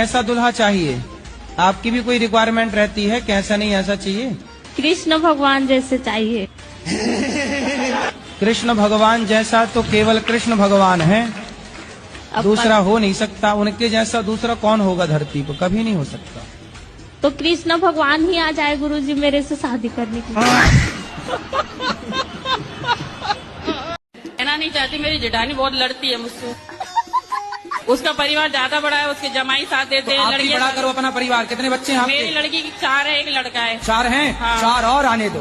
कैसा दूल्हा चाहिए? आपकी भी कोई रिक्वायरमेंट रहती है, कैसा नहीं ऐसा चाहिए? कृष्ण भगवान जैसे चाहिए। कृष्ण भगवान जैसा तो केवल कृष्ण भगवान है, दूसरा हो नहीं सकता। उनके जैसा दूसरा कौन होगा धरती पर, कभी नहीं हो सकता। तो कृष्ण भगवान ही आ जाए गुरुजी मेरे से शादी करने के लिए। कहना नहीं चाहती, मेरी जेठानी बहुत लड़ती है मुझसे। उसका परिवार ज्यादा बड़ा है, उसके जमाई साथ देते हैं। लड़की बड़ा करो अपना परिवार। कितने बच्चे हैं आपके? मेरी लड़की की 4 है, एक लड़का है। 4 हैं? हाँ। 4 और आने दो।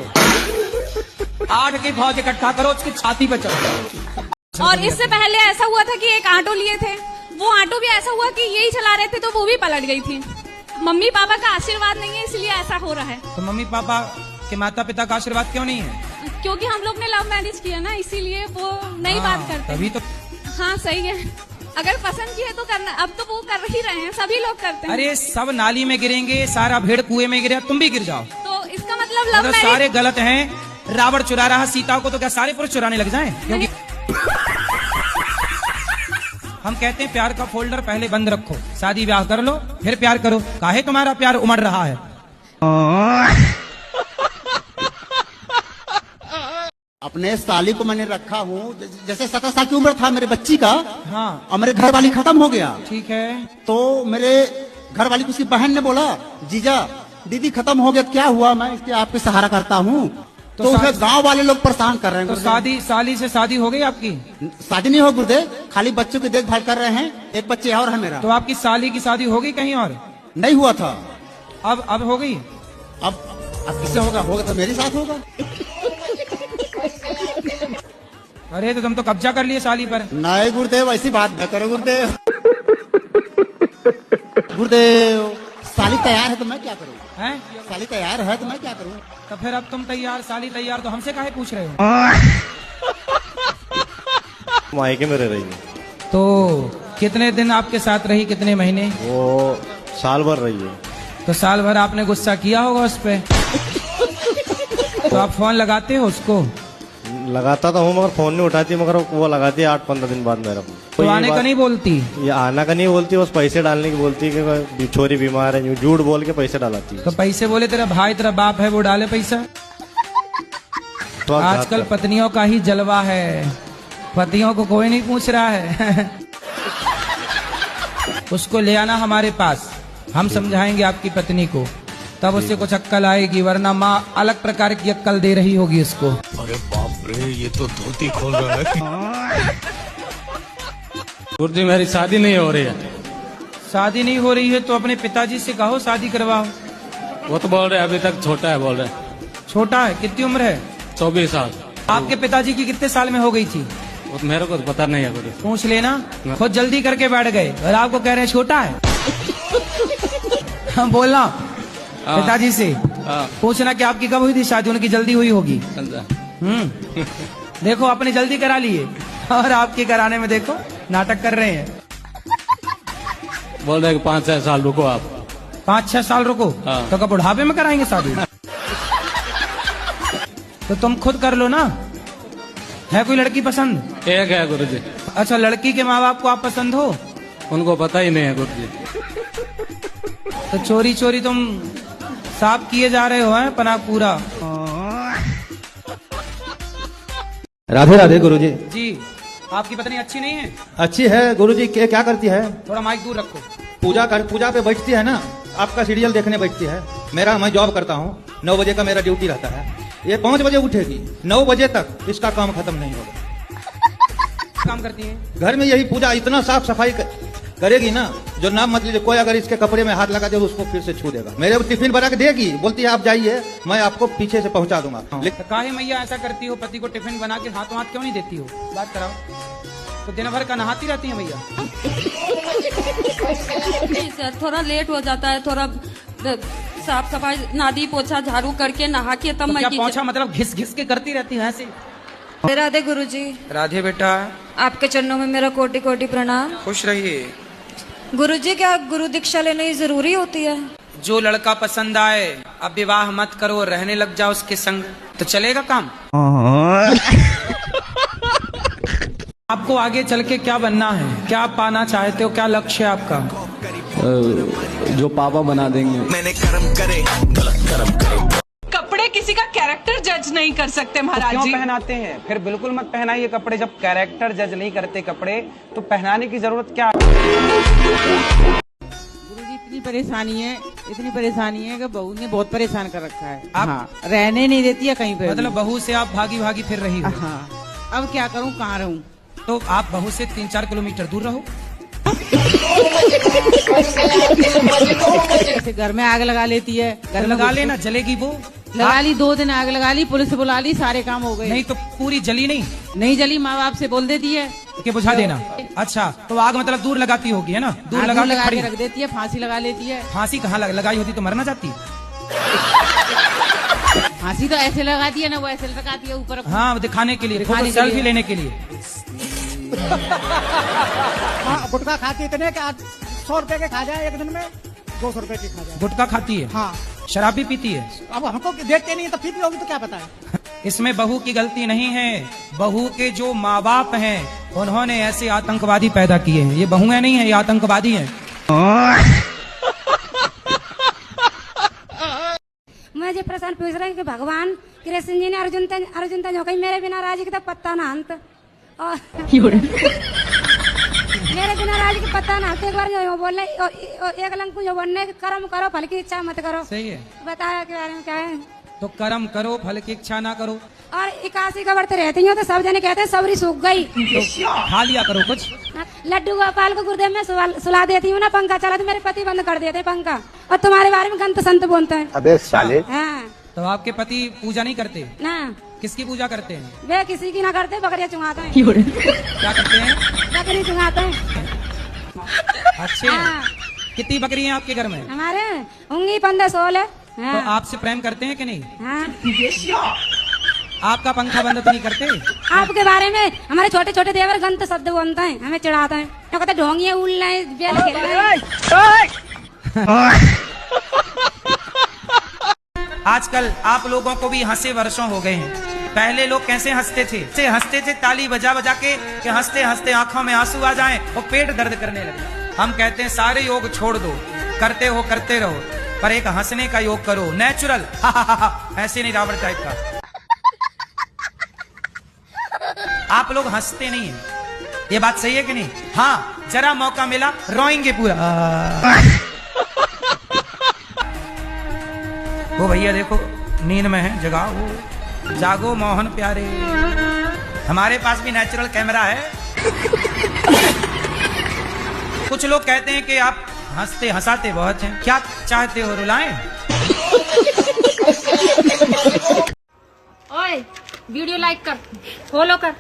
8 की फौज इकट्ठा करो, उसकी छाती पे चढ़ो। और इससे पहले ऐसा हुआ था कि एक ऑटो लिए थे, वो ऑटो भी ऐसा हुआ कि यही चला रहे थे तो वो भी पलट गई थी। मम्मी पापा का आशीर्वाद नहीं है, इसलिए ऐसा हो रहा है। तो मम्मी पापा के माता पिता का आशीर्वाद क्यों नहीं है? क्योंकि हम लोग ने लव मैरिज किया ना, इसीलिए वो नहीं बात करते। तभी तो। हाँ सही है, अगर पसंद की है तो करना। अब तो वो कर ही रहे हैं, सभी लोग करते हैं। अरे सब नाली में गिरेंगे, सारा भेड़ कुएं में गिरे, तुम भी गिर जाओ। तो इसका मतलब लव मैरिज सारे गलत हैं। रावण चुरा रहा सीता को, तो क्या सारे पुरुष चुराने लग जाएं? क्योंकि हम कहते हैं प्यार का फोल्डर पहले बंद रखो, शादी ब्याह कर लो फिर प्यार करो। काहे तुम्हारा प्यार उमड़ रहा है? अपने साली को मैंने रखा हूँ, जैसे 17 साल की उम्र था मेरे बच्ची का। हाँ। और मेरे घर वाली खत्म हो गया। ठीक है। तो मेरे घर वाली को उसकी बहन ने बोला, जीजा दीदी खत्म हो गया, क्या हुआ? मैं इसके आपके सहारा करता हूँ। तो उसे गांव वाले लोग परेशान कर रहे हैं। तो साली से शादी हो गई आपकी? शादी नहीं हो गुरुदेव, खाली बच्चों की देखभाल कर रहे हैं। एक बच्चे और है मेरा। तो आपकी साली की शादी हो गई कहीं और? नहीं हुआ था। अब हो गई? अब किससे होगा? होगा तो मेरे साथ होगा। अरे तो तुम तो कब्जा कर लिए साली पर। नहीं गुरुदेव, ऐसी बात न करो गुरुदेव। गुरुदेव साली तैयार है तो मैं क्या करूँ? हैं? साली तैयार है तो मैं क्या करूँ? तो फिर अब तुम तैयार, साली तैयार, तो हमसे काहे पूछ रहे हो? मायके में रह रही है। तो कितने दिन आपके साथ रही, कितने महीने? वो साल भर रही है। तो साल भर आपने गुस्सा किया होगा उस पे। तो आप फोन लगाते हो उसको? लगाता तो हूँ मगर फोन नहीं उठाती, मगर वो लगाती है 8-15 दिन बाद मेरा। तो आने का नहीं बोलती? ये आना का नहीं बोलती, बस पैसे डालने की बोलती है कि छोरी बीमार है, झूठ बोल के पैसे डालाती है। तो पैसे बोले तेरा भाई तेरा बाप है वो डाले पैसा? तो आजकल पत्नियों का ही जलवा है, पतियों को कोई नहीं पूछ रहा है। उसको ले आना हमारे पास, हम समझाएंगे आपकी पत्नी को, तब उससे कुछ अक्कल आएगी, वरना माँ अलग प्रकार की अक्कल दे रही होगी उसको। अरे बाप रे, ये तो धोती खोल रहा है। गुरुजी मेरी शादी नहीं हो रही है। शादी नहीं हो रही है तो अपने पिताजी से कहो शादी करवाओ। वो तो बोल रहे अभी तक छोटा है, बोल रहे। छोटा है? कितनी उम्र है? 24 साल। आपके पिताजी की कितने साल में हो गई थी? वो तो मेरे को तो पता नहीं है गुरुजी। पूछ लेना, खुद जल्दी करके बैठ गए और आपको कह रहे हैं छोटा है। हम बोलना पिताजी से, पूछना कि आपकी कब हुई थी शादी, उनकी जल्दी हुई होगी। देखो अपने जल्दी करा लिए और आपके कराने में देखो नाटक कर रहे हैं। बोल रहे 5-6 साल रुको आप। 5-6 साल रुको? तो कब बुढ़ापे में कराएंगे शादी? तो तुम खुद कर लो ना। है कोई लड़की पसंद? एक है गुरुजी। अच्छा, लड़की के माँ बाप को आप पसंद हो? उनको पता ही नहीं है गुरुजी। तो चोरी चोरी तुम साफ किए जा रहे हो हैं पना पूरा। राधे राधे गुरुजी। जी, आपकी पत्नी अच्छी नहीं है? अच्छी है गुरुजी। क्या करती है? थोड़ा माइक दूर रखो। पूजा पे बैठती है ना, आपका सीरियल देखने बैठती है। मैं जॉब करता हूँ, 9 बजे का मेरा ड्यूटी रहता है। ये 5 बजे उठेगी, 9 बजे तक इसका काम खत्म नहीं होगा। काम करती है घर में, यही पूजा इतना साफ सफाई करेगी ना, जो नाम मत लीजिए। कोई अगर इसके कपड़े में हाथ लगा दे उसको फिर से छू देगा। मेरे टिफिन बना के देगी, बोलती है आप जाइए, मैं आपको पीछे से पहुंचा दूंगा। तो काहे मैया ऐसा करती हो? पति को टिफिन बना के हाथों हाथ क्यों नहीं देती हो? बात कराओ। तो दिन भर का नहाती रहती है मैया? नहीं सर, थोड़ा लेट हो जाता है, थोड़ा साफ सफाई नादी पोछा झाड़ू करके नहा के तब मैं पोछा मतलब घिस घिस के करती रहती है ऐसे? राधे गुरुजी। राधे बेटा। आपके चरणों में मेरा कोटि कोटि प्रणाम। खुश रहिए। गुरुजी, क्या गुरु दीक्षा लेनी जरूरी होती है? जो लड़का पसंद आए, अब विवाह मत करो, रहने लग जाओ उसके संग, तो चलेगा काम। आपको आगे चल के क्या बनना है, क्या पाना चाहते हो, क्या लक्ष्य है आपका? जो पापा बना देंगे। मैंने कर्म करे गलत कर्म करे। कपड़े किसी का कैरेक्टर जज नहीं कर सकते महाराज क्यों जी। पहनाते हैं? फिर बिल्कुल मत पहनाइए कपड़े। जब कैरेक्टर जज नहीं करते कपड़े तो पहनाने की जरूरत क्या है? गुरुजी इतनी परेशानी है कि बहू ने बहुत परेशान कर रखा है। आप- हाँ, रहने नहीं देती है कहीं पे। मतलब बहू से आप भागी भागी फिर रही हो। हाँ, अब क्या करूं, कहाँ रहूं? तो आप बहू से 3-4 किलोमीटर दूर रहो। जैसे घर में आग लगा लेती है, घर में लगा लेना, जलेगी वो। लगा ली, 2 दिन आग लगा ली, पुलिस बुला ली, सारे काम हो गए। नहीं तो पूरी जली नहीं नहीं जली, माँ बाप से बोल देती है कि बुझा देना। अच्छा, तो आग मतलब दूर लगाती होगी, है ना? दूर लगा के लगा खड़ी। के रख देती है, फांसी लगा लेती है। फांसी कहाँ लगाई होती तो मरना चाहती। फांसी तो ऐसे लगाती है ना, वो ऐसे लगाती है ऊपर। हाँ, वो दिखाने के लिए, दिखाने के सेल्फी लिए। लेने के लिए। गुटखा खाती इतने कि 100 रुपए के खा जाए एक दिन में, 200 रुपए की खा जाए। गुटखा खाती है, हाँ, शराब भी पीती है। अब हमको देखते नहीं है तो पीती होगी तो क्या पता है। इसमें बहू की गलती नहीं है। बहू के जो माँ बाप हैं उन्होंने ऐसे आतंकवादी पैदा किए हैं। ये बहुएं नहीं है, ये आतंकवादी हैं। मुझे प्रश्न पूछ रहे हैं कि भगवान कृष्ण जी ने अर्जुन तक कहीं मेरे बिना राज के पत्ता ना अंत और मेरे बिना राज के पत्ता ना अंत। एक बार जो बोले एक लंग जो बोलने कर्म करो फल की इच्छा मत करो। सही है। बताया के बारे में क्या है? तो कर्म करो, फल की इच्छा ना करो। और 81 का व्रत रहती हूँ तो सब जने कहते हैं सबरी सूख गई। तो खा लिया करो कुछ। लड्डू गोपाल को गुरुदेव में सुला देती हूँ ना, पंखा चला तो मेरे पति बंद कर देते पंखा, और तुम्हारे बारे में गंत संत बोलते हैं। अबे साले। हाँ तो आपके पति पूजा नहीं करते? ना, किसकी पूजा करते हैं? वे किसी की ना करते, बकरियां चुंगाते हैं। क्या करते हैं? बकरी चुंगाते हैं। अच्छे। हाँ। कितनी बकरी हैं आपके घर में? हमारे होंगी 15-16। तो आपसे प्रेम करते हैं कि नहीं? हाँ। आपका पंखा बंद तो नहीं करते? आपके बारे में हमारे छोटे छोटे देवर गंत शब्द बोलते हैं, हमें चिढ़ाते हैं। तो कहते ढोंगियां उल रहे हैं, बेल खेल रहे हैं। आजकल आप लोगों को भी हंसे वर्षों हो गए हैं। पहले लोग कैसे हंसते थे ताली बजा बजा के कि हंसते हंसते आंखों में आंसू आ जाएं और पेट दर्द करने लगे। हम कहते हैं सारे योग छोड़ दो, करते हो करते रहो, पर एक हंसने का योग करो, नेचुरल। ऐसे नहीं रावण टाइप का। आप लोग हंसते नहीं हैं, ये बात सही है कि नहीं? हाँ, जरा मौका मिला रोएंगे पूरा। वो भैया देखो नींद में है, जगाओ जागो मोहन प्यारे। हमारे पास भी नेचुरल कैमरा है। कुछ लोग कहते हैं कि आप हंसते हंसाते बहुत हैं, क्या चाहते हो रुलाएं? ओए वीडियो लाइक कर, फॉलो कर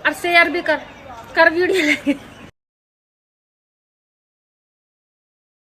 और शेयर भी कर वीडियो।